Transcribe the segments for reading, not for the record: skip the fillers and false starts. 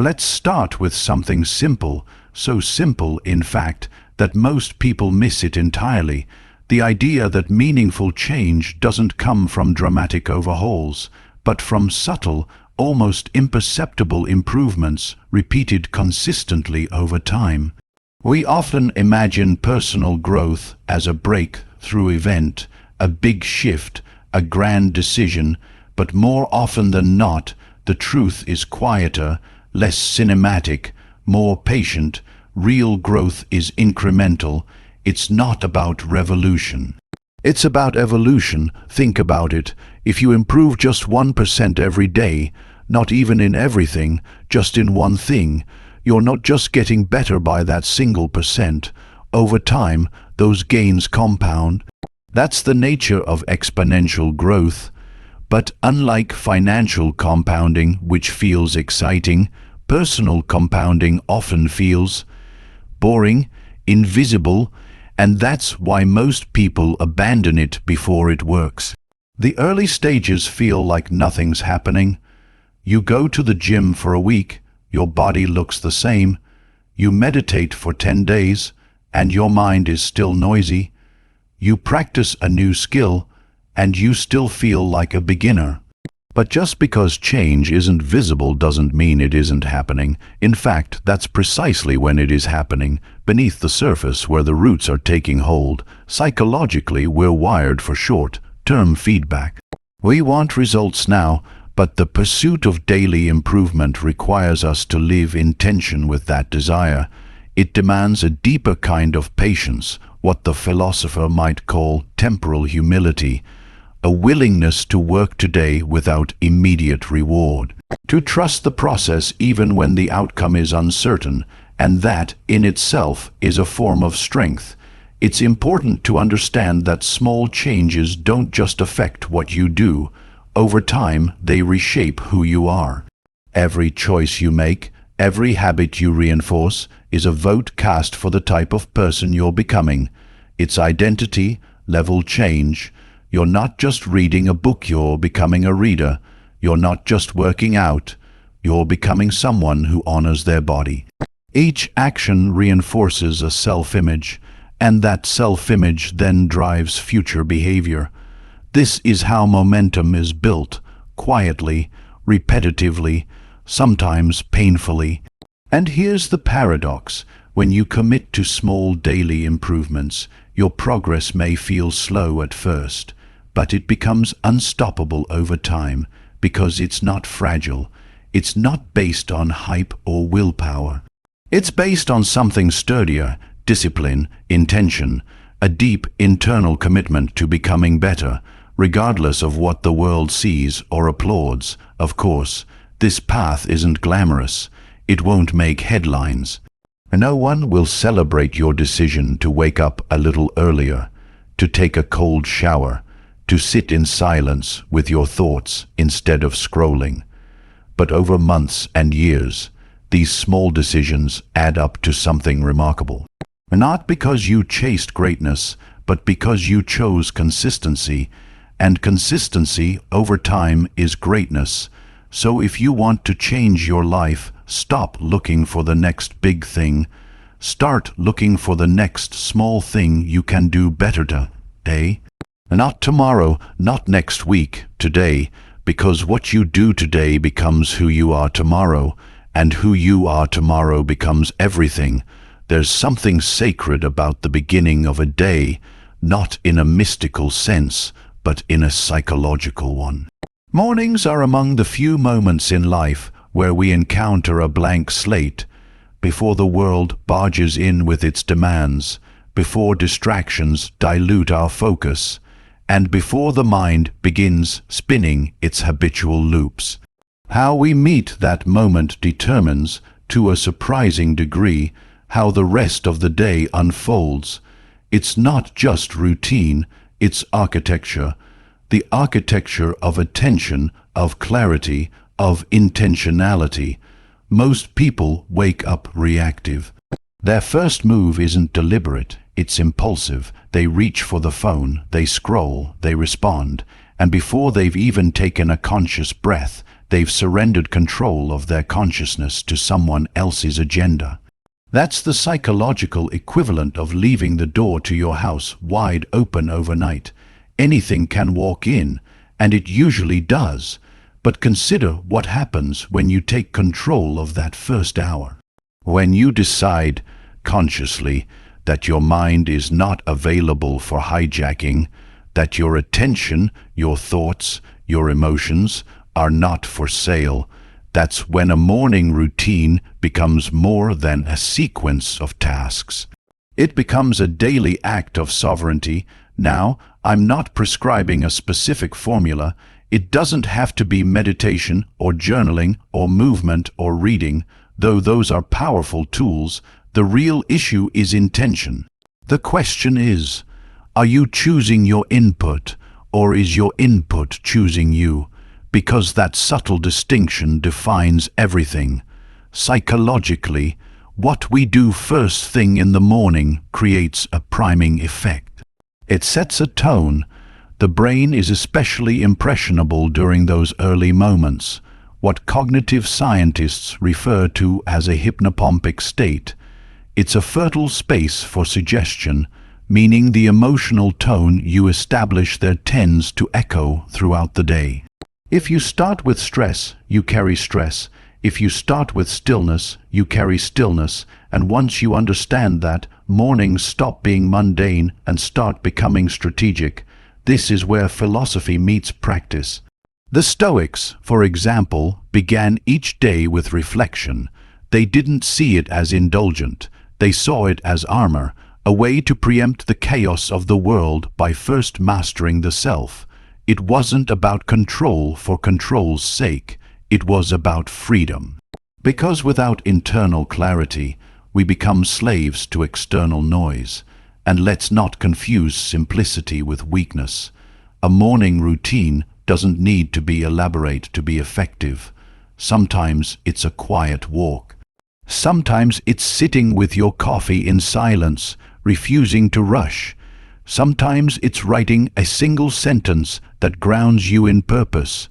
Let's start with something simple, so simple, in fact, that most people miss it entirely. The idea that meaningful change doesn't come from dramatic overhauls, but from subtle, almost imperceptible improvements repeated consistently over time. We often imagine personal growth as a breakthrough event, a big shift, a grand decision, but more often than not, the truth is quieter, less cinematic, more patient. Real growth is incremental. It's not about revolution. It's about evolution. Think about it. If you improve just 1% every day, not even in everything, just in one thing, you're not just getting better by that single percent. Over time, those gains compound. That's the nature of exponential growth. But unlike financial compounding, which feels exciting, personal compounding often feels boring, invisible, and that's why most people abandon it before it works. The early stages feel like nothing's happening. You go to the gym for a week, your body looks the same. You meditate for 10 days, and your mind is still noisy. You practice a new skill, and you still feel like a beginner. But just because change isn't visible doesn't mean it isn't happening. In fact, that's precisely when it is happening, beneath the surface where the roots are taking hold. Psychologically, we're wired for short-term feedback. We want results now, but the pursuit of daily improvement requires us to live in tension with that desire. It demands a deeper kind of patience, what the philosopher might call temporal humility, a willingness to work today without immediate reward, to trust the process even when the outcome is uncertain, and that, in itself, is a form of strength. It's important to understand that small changes don't just affect what you do. Over time, they reshape who you are. Every choice you make, every habit you reinforce, is a vote cast for the type of person you're becoming. It's identity level change. You're not just reading a book, you're becoming a reader. You're not just working out, you're becoming someone who honors their body. Each action reinforces a self-image, and that self-image then drives future behavior. This is how momentum is built, quietly, repetitively, sometimes painfully. And here's the paradox. When you commit to small daily improvements, your progress may feel slow at first, but it becomes unstoppable over time because it's not fragile. It's not based on hype or willpower. It's based on something sturdier, discipline, intention, a deep internal commitment to becoming better, regardless of what the world sees or applauds. Of course, this path isn't glamorous. It won't make headlines. No one will celebrate your decision to wake up a little earlier, to take a cold shower, to sit in silence with your thoughts instead of scrolling. But over months and years, these small decisions add up to something remarkable. Not because you chased greatness, but because you chose consistency, and consistency over time is greatness. So if you want to change your life, stop looking for the next big thing. Start looking for the next small thing you can do better today. Not tomorrow, not next week, today, because what you do today becomes who you are tomorrow, and who you are tomorrow becomes everything. There's something sacred about the beginning of a day, not in a mystical sense, but in a psychological one. Mornings are among the few moments in life where we encounter a blank slate, before the world barges in with its demands, before distractions dilute our focus, and before the mind begins spinning its habitual loops. How we meet that moment determines, to a surprising degree, how the rest of the day unfolds. It's not just routine, it's architecture. The architecture of attention, of clarity, of intentionality. Most people wake up reactive. Their first move isn't deliberate, it's impulsive. They reach for the phone, they scroll, they respond, and before they've even taken a conscious breath, they've surrendered control of their consciousness to someone else's agenda. That's the psychological equivalent of leaving the door to your house wide open overnight. Anything can walk in, and it usually does, but consider what happens when you take control of that first hour. When you decide, consciously, that your mind is not available for hijacking, that your attention, your thoughts, your emotions are not for sale, that's when a morning routine becomes more than a sequence of tasks. It becomes a daily act of sovereignty. Now, I'm not prescribing a specific formula. It doesn't have to be meditation or journaling or movement or reading, though those are powerful tools. The real issue is intention. The question is, are you choosing your input, or is your input choosing you? Because that subtle distinction defines everything. Psychologically, what we do first thing in the morning creates a priming effect. It sets a tone. The brain is especially impressionable during those early moments, what cognitive scientists refer to as a hypnopompic state. It's a fertile space for suggestion, meaning the emotional tone you establish there tends to echo throughout the day. If you start with stress, you carry stress. If you start with stillness, you carry stillness. And once you understand that, mornings stop being mundane and start becoming strategic. This is where philosophy meets practice. The Stoics, for example, began each day with reflection. They didn't see it as indulgent. They saw it as armor, a way to preempt the chaos of the world by first mastering the self. It wasn't about control for control's sake. It was about freedom. Because without internal clarity, we become slaves to external noise. And let's not confuse simplicity with weakness. A morning routine doesn't need to be elaborate to be effective. Sometimes it's a quiet walk. Sometimes it's sitting with your coffee in silence, refusing to rush. Sometimes it's writing a single sentence that grounds you in purpose.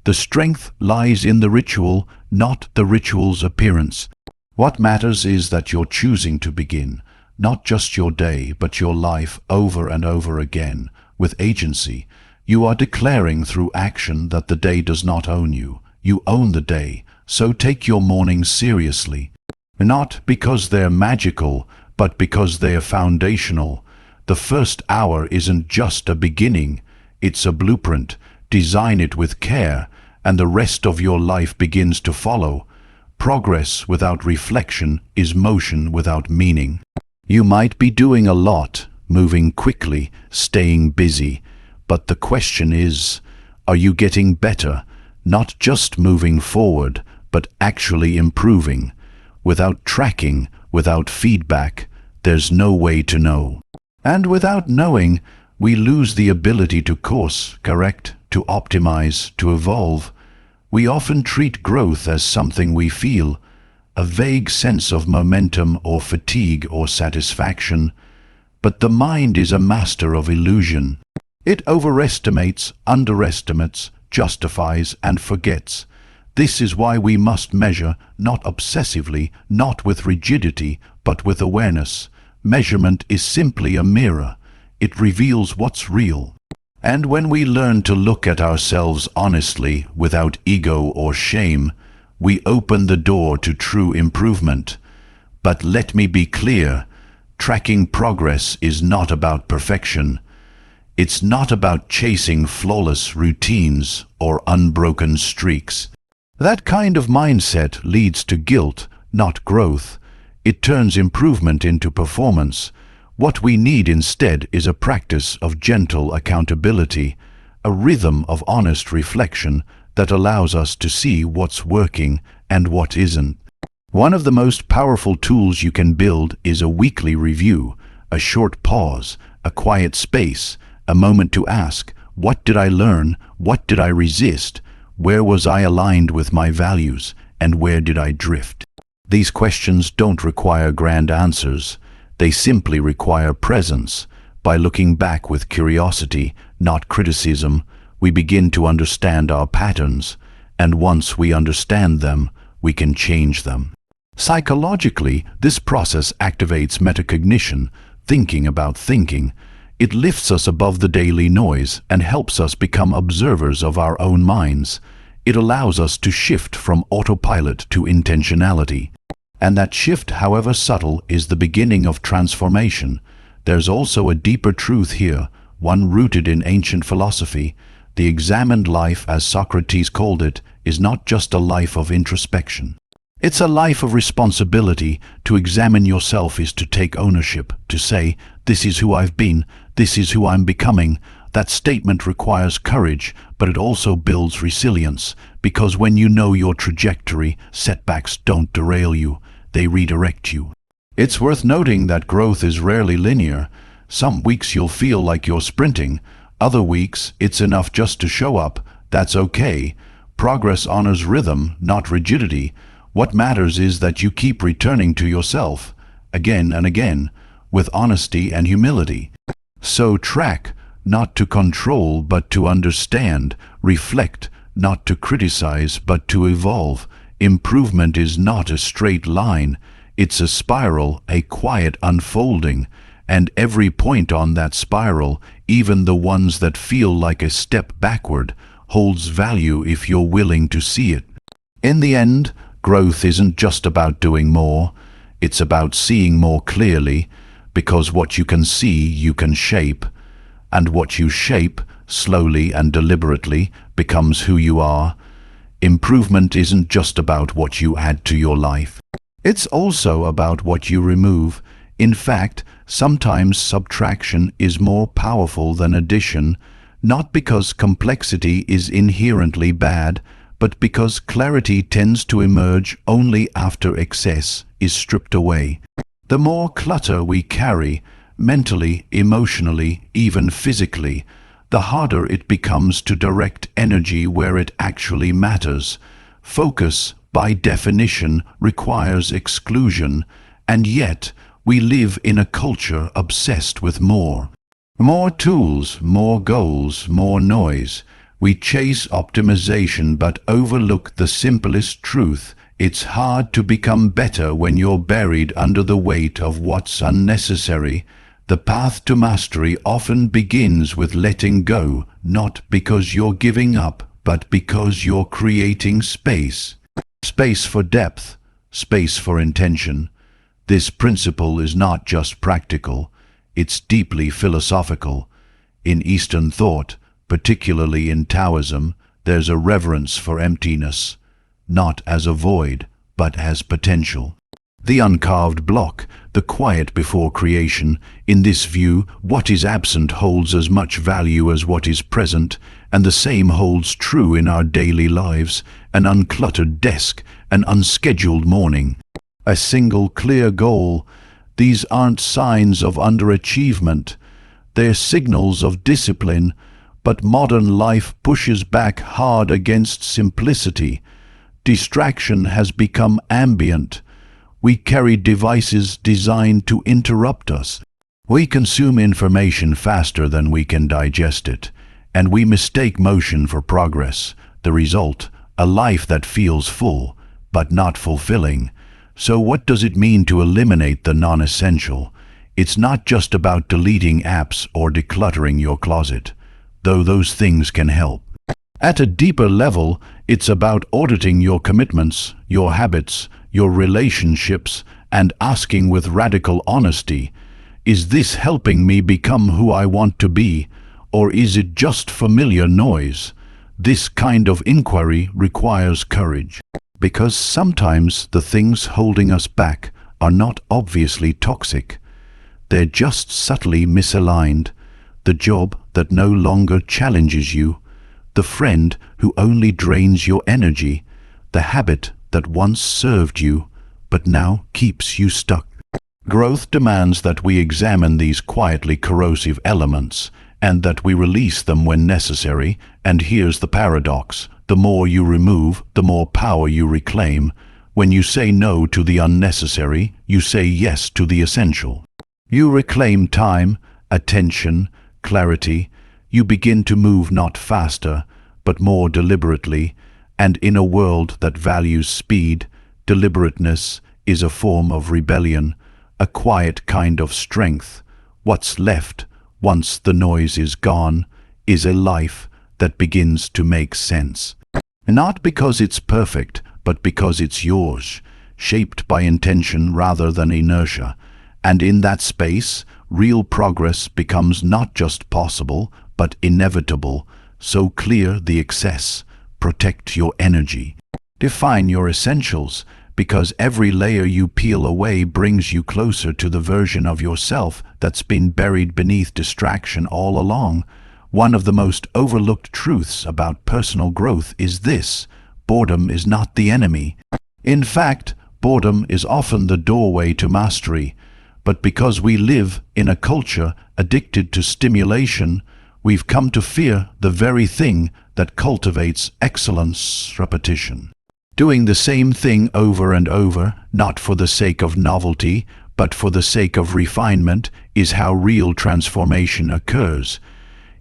The strength lies in the ritual, not the ritual's appearance. What matters is that you're choosing to begin, not just your day, but your life over and over again, with agency. You are declaring through action that the day does not own you. You own the day, so take your mornings seriously. Not because they're magical, but because they're foundational. The first hour isn't just a beginning, it's a blueprint. Design it with care, and the rest of your life begins to follow. Progress without reflection is motion without meaning. You might be doing a lot, moving quickly, staying busy, but the question is, are you getting better? Not just moving forward, but actually improving. Without tracking, without feedback, there's no way to know. And without knowing, we lose the ability to course, correct, to optimize, to evolve. We often treat growth as something we feel, a vague sense of momentum or fatigue or satisfaction. But the mind is a master of illusion. It overestimates, underestimates, justifies, and forgets. This is why we must measure, not obsessively, not with rigidity, but with awareness. Measurement is simply a mirror. It reveals what's real. And when we learn to look at ourselves honestly, without ego or shame, we open the door to true improvement. But let me be clear, tracking progress is not about perfection. It's not about chasing flawless routines or unbroken streaks. That kind of mindset leads to guilt, not growth. It turns improvement into performance. What we need instead is a practice of gentle accountability, a rhythm of honest reflection that allows us to see what's working and what isn't. One of the most powerful tools you can build is a weekly review, a short pause, a quiet space, a moment to ask, what did I learn? What did I resist? Where was I aligned with my values? And where did I drift? These questions don't require grand answers. They simply require presence. By looking back with curiosity, not criticism, we begin to understand our patterns. and once we understand them, we can change them. Psychologically, this process activates metacognition, thinking about thinking. It lifts us above the daily noise and helps us become observers of our own minds. It allows us to shift from autopilot to intentionality. And that shift, however subtle, is the beginning of transformation. There's also a deeper truth here, one rooted in ancient philosophy. The examined life, as Socrates called it, is not just a life of introspection. It's a life of responsibility. To examine yourself is to take ownership, to say, this is who I've been, this is who I'm becoming. That statement requires courage, but it also builds resilience, because when you know your trajectory, setbacks don't derail you, they redirect you. It's worth noting that growth is rarely linear. Some weeks you'll feel like you're sprinting, other weeks it's enough just to show up. That's okay. Progress honors rhythm, not rigidity. What matters is that you keep returning to yourself, again and again, with honesty and humility. So track, not to control but to understand, reflect, not to criticize but to evolve. Improvement is not a straight line, it's a spiral, a quiet unfolding, and every point on that spiral, even the ones that feel like a step backward, holds value if you're willing to see it. In the end, growth isn't just about doing more, it's about seeing more clearly, because what you can see you can shape, and what you shape, slowly and deliberately, becomes who you are. Improvement isn't just about what you add to your life. It's also about what you remove. In fact, sometimes subtraction is more powerful than addition, not because complexity is inherently bad, but because clarity tends to emerge only after excess is stripped away. The more clutter we carry, mentally, emotionally, even physically, the harder it becomes to direct energy where it actually matters. Focus, by definition, requires exclusion, and yet we live in a culture obsessed with more. More tools, more goals, more noise. We chase optimization but overlook the simplest truth. It's hard to become better when you're buried under the weight of what's unnecessary. The path to mastery often begins with letting go, not because you're giving up, but because you're creating space. Space for depth, space for intention. This principle is not just practical, it's deeply philosophical. In Eastern thought, particularly in Taoism, there's a reverence for emptiness, not as a void, but as potential. The uncarved block, the quiet before creation. In this view, what is absent holds as much value as what is present, and the same holds true in our daily lives. An uncluttered desk, an unscheduled morning, a single clear goal. These aren't signs of underachievement, they're signals of discipline. But modern life pushes back hard against simplicity. Distraction has become ambient. We carry devices designed to interrupt us. We consume information faster than we can digest it, and we mistake motion for progress. The result, a life that feels full, but not fulfilling. So what does it mean to eliminate the non-essential? It's not just about deleting apps or decluttering your closet, though those things can help. At a deeper level, it's about auditing your commitments, your habits, your relationships, and asking with radical honesty, is this helping me become who I want to be, or is it just familiar noise? This kind of inquiry requires courage, because sometimes the things holding us back are not obviously toxic. They're just subtly misaligned. The job that no longer challenges you, the friend who only drains your energy, the habit that once served you, but now keeps you stuck. Growth demands that we examine these quietly corrosive elements, and that we release them when necessary. And here's the paradox. The more you remove, the more power you reclaim. When you say no to the unnecessary, you say yes to the essential. You reclaim time, attention, clarity. You begin to move not faster, but more deliberately, And in a world that values speed, deliberateness is a form of rebellion, a quiet kind of strength. What's left, once the noise is gone, is a life that begins to make sense. Not because it's perfect, but because it's yours, shaped by intention rather than inertia. And in that space, real progress becomes not just possible, but inevitable. So clear the excess. Protect your energy. Define your essentials, because every layer you peel away brings you closer to the version of yourself that's been buried beneath distraction all along. One of the most overlooked truths about personal growth is this: boredom is not the enemy. In fact, boredom is often the doorway to mastery. But because we live in a culture addicted to stimulation, we've come to fear the very thing that cultivates excellence: repetition. Doing the same thing over and over, not for the sake of novelty, but for the sake of refinement, is how real transformation occurs.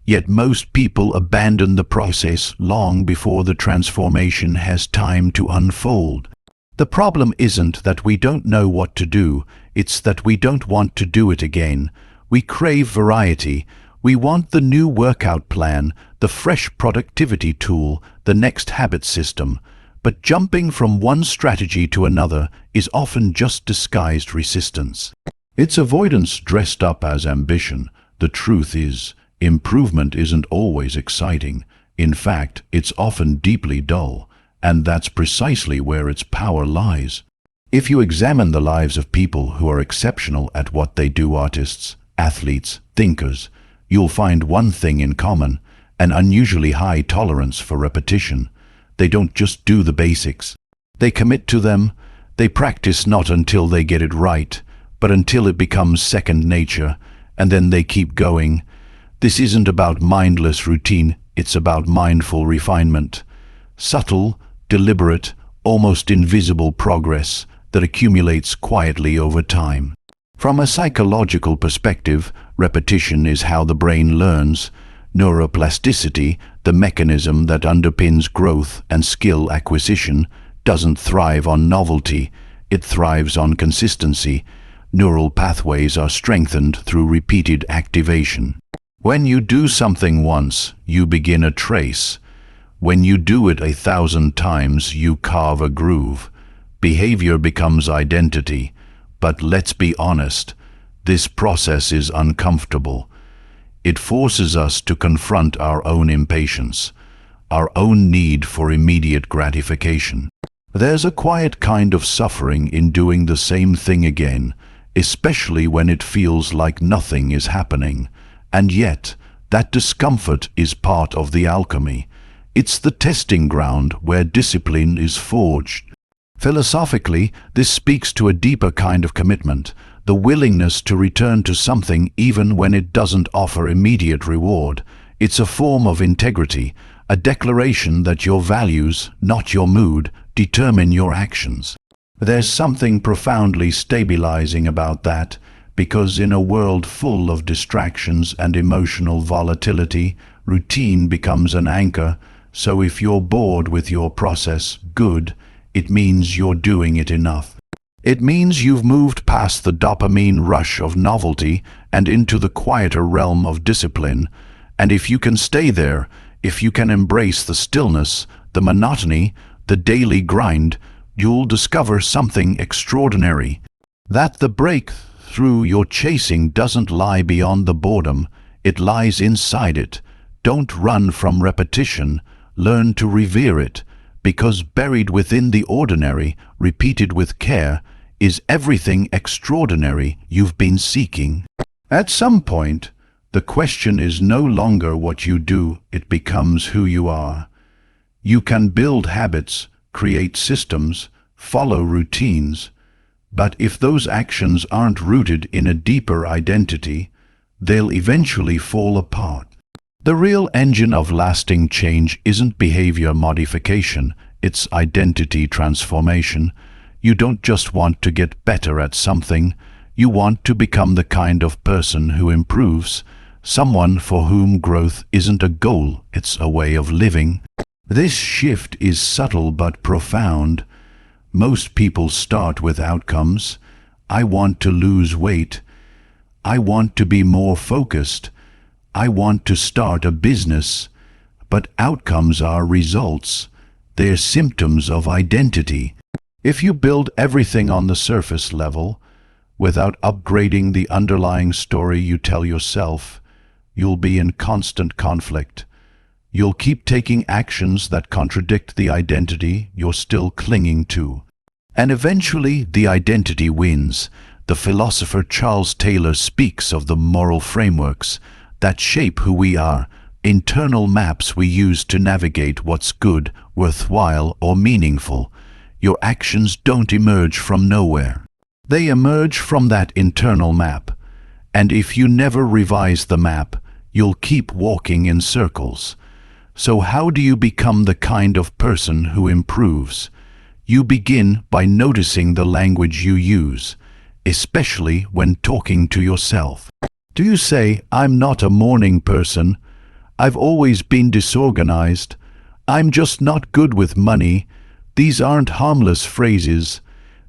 Yet most people abandon the process long before the transformation has time to unfold. The problem isn't that we don't know what to do, it's that we don't want to do it again. We crave variety. We want the new workout plan, the fresh productivity tool, the next habit system. But jumping from one strategy to another is often just disguised resistance. It's avoidance dressed up as ambition. The truth is, improvement isn't always exciting. In fact, it's often deeply dull, and that's precisely where its power lies. If you examine the lives of people who are exceptional at what they do, artists, athletes, thinkers, you'll find one thing in common: an unusually high tolerance for repetition. They don't just do the basics. They commit to them. They practice not until they get it right, but until it becomes second nature, and then they keep going. This isn't about mindless routine, it's about mindful refinement. Subtle, deliberate, almost invisible progress that accumulates quietly over time. From a psychological perspective, repetition is how the brain learns. Neuroplasticity, the mechanism that underpins growth and skill acquisition, doesn't thrive on novelty, it thrives on consistency. Neural pathways are strengthened through repeated activation. When you do something once, you begin a trace. When you do it 1,000 times, you carve a groove. Behavior becomes identity. But let's be honest, this process is uncomfortable. It forces us to confront our own impatience, our own need for immediate gratification. There's a quiet kind of suffering in doing the same thing again, especially when it feels like nothing is happening. And yet, that discomfort is part of the alchemy. It's the testing ground where discipline is forged. Philosophically, this speaks to a deeper kind of commitment, the willingness to return to something even when it doesn't offer immediate reward. It's a form of integrity, a declaration that your values, not your mood, determine your actions. There's something profoundly stabilizing about that, because in a world full of distractions and emotional volatility, routine becomes an anchor. So if you're bored with your process, good, it means you're doing it enough. It means you've moved past the dopamine rush of novelty and into the quieter realm of discipline. And if you can stay there, if you can embrace the stillness, the monotony, the daily grind, you'll discover something extraordinary. That the breakthrough you're chasing doesn't lie beyond the boredom, it lies inside it. Don't run from repetition, learn to revere it, because buried within the ordinary, repeated with care, is everything extraordinary you've been seeking. At some point, the question is no longer what you do, it becomes who you are. You can build habits, create systems, follow routines, but if those actions aren't rooted in a deeper identity, they'll eventually fall apart. The real engine of lasting change isn't behavior modification, it's identity transformation. You don't just want to get better at something, you want to become the kind of person who improves, someone for whom growth isn't a goal, it's a way of living. This shift is subtle but profound. Most people start with outcomes. I want to lose weight. I want to be more focused. I want to start a business. But outcomes are results. They're symptoms of identity. If you build everything on the surface level, without upgrading the underlying story you tell yourself, you'll be in constant conflict. You'll keep taking actions that contradict the identity you're still clinging to. And eventually, the identity wins. The philosopher Charles Taylor speaks of the moral frameworks that shape who we are, internal maps we use to navigate what's good, worthwhile, or meaningful. Your actions don't emerge from nowhere. They emerge from that internal map. And if you never revise the map, you'll keep walking in circles. So how do you become the kind of person who improves? You begin by noticing the language you use, especially when talking to yourself. Do you say, "I'm not a morning person. I've always been disorganized. I'm just not good with money"? These aren't harmless phrases.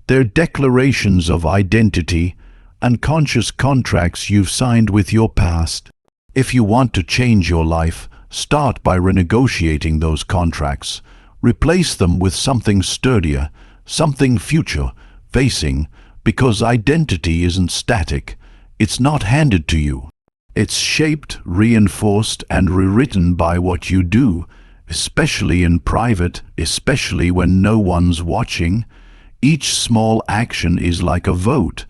They're declarations of identity, unconscious contracts you've signed with your past. If you want to change your life, start by renegotiating those contracts. Replace them with something sturdier, something future-facing, because identity isn't static. It's not handed to you. It's shaped, reinforced, and rewritten by what you do, especially in private, especially when no one's watching. Each small action is like a vote.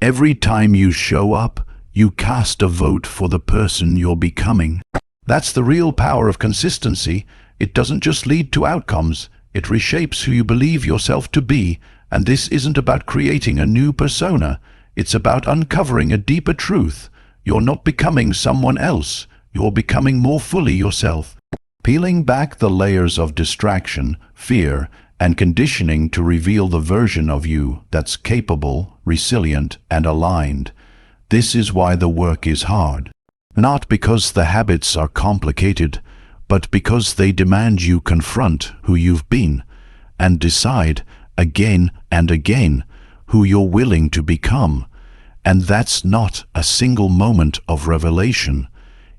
Every time you show up, you cast a vote for the person you're becoming. That's the real power of consistency. It doesn't just lead to outcomes, it reshapes who you believe yourself to be. And this isn't about creating a new persona. It's about uncovering a deeper truth. You're not becoming someone else. You're becoming more fully yourself. Peeling back the layers of distraction, fear, and conditioning to reveal the version of you that's capable, resilient, and aligned. This is why the work is hard. Not because the habits are complicated, but because they demand you confront who you've been and decide again and again who you're willing to become. And that's not a single moment of revelation.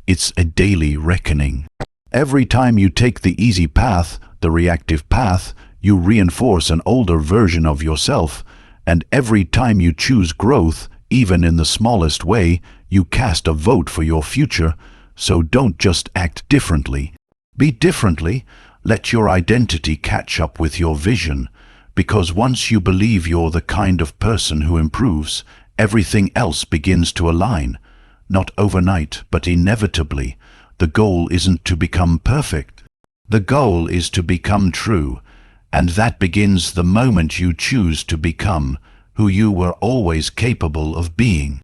It's a daily reckoning. Every time you take the easy path, the reactive path, you reinforce an older version of yourself. And every time you choose growth, even in the smallest way, you cast a vote for your future. So don't just act differently. Be differently. Let your identity catch up with your vision. Because once you believe you're the kind of person who improves, everything else begins to align. Not overnight, but inevitably. The goal isn't to become perfect. The goal is to become true. And that begins the moment you choose to become who you were always capable of being.